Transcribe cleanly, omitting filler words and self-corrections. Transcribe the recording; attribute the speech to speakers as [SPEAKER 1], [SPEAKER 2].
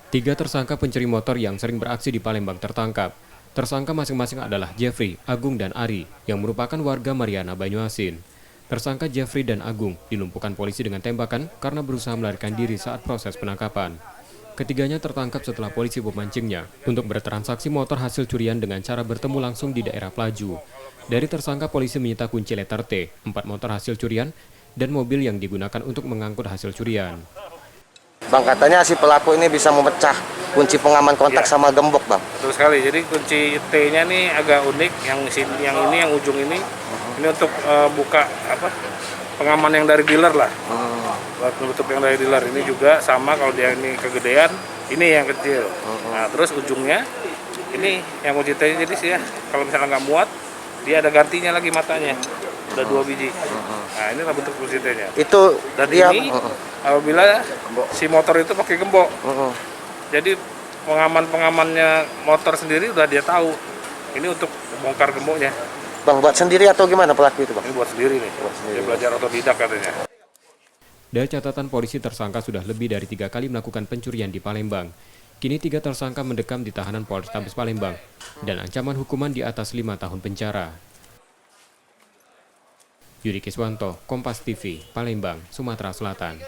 [SPEAKER 1] Tiga tersangka pencuri motor yang sering beraksi di Palembang tertangkap. Tersangka masing-masing adalah Jeffrey, Agung, dan Ari, yang merupakan warga Mariana Banyuasin. Tersangka Jeffrey dan Agung dilumpuhkan polisi dengan tembakan karena berusaha melarikan diri saat proses penangkapan. Ketiganya tertangkap setelah polisi memancingnya untuk bertransaksi motor hasil curian dengan cara bertemu langsung di daerah Pelaju. Dari tersangka, polisi menyita kunci letter T, 4 motor hasil curian, dan mobil yang digunakan untuk mengangkut hasil curian.
[SPEAKER 2] Bang, katanya si pelaku ini bisa memecah kunci pengaman kontak sama gembok, Bang.
[SPEAKER 3] Betul sekali. Jadi kunci T-nya nih agak unik. Yang ujung ini untuk buka pengaman yang dari dealer lah. Buat menutup yang dari dealer. Ini juga sama, kalau dia ini kegedean, ini yang kecil. Nah, terus ujungnya ini yang kunci T-nya. Jadi sih ya, kalau misalnya nggak muat, dia ada gantinya lagi matanya. Udah 2 biji. Nah, inilah bentuk kunci T-nya.
[SPEAKER 2] Itu
[SPEAKER 3] Dan
[SPEAKER 2] dia
[SPEAKER 3] ini apabila si motor itu pakai gembok. Jadi pengamannya motor sendiri udah dia tahu. Ini untuk bongkar gemboknya.
[SPEAKER 2] Bang, buat sendiri atau gimana pelaku itu, Bang?
[SPEAKER 3] Ini buat sendiri nih. Dia belajar otodidak katanya.
[SPEAKER 1] Dari catatan polisi, tersangka sudah lebih dari 3 kali melakukan pencurian di Palembang. Kini 3 tersangka mendekam di tahanan Polrestabes Palembang dan ancaman hukuman di atas 5 tahun penjara. Yudi Kiswanto, Kompas TV, Palembang, Sumatera Selatan.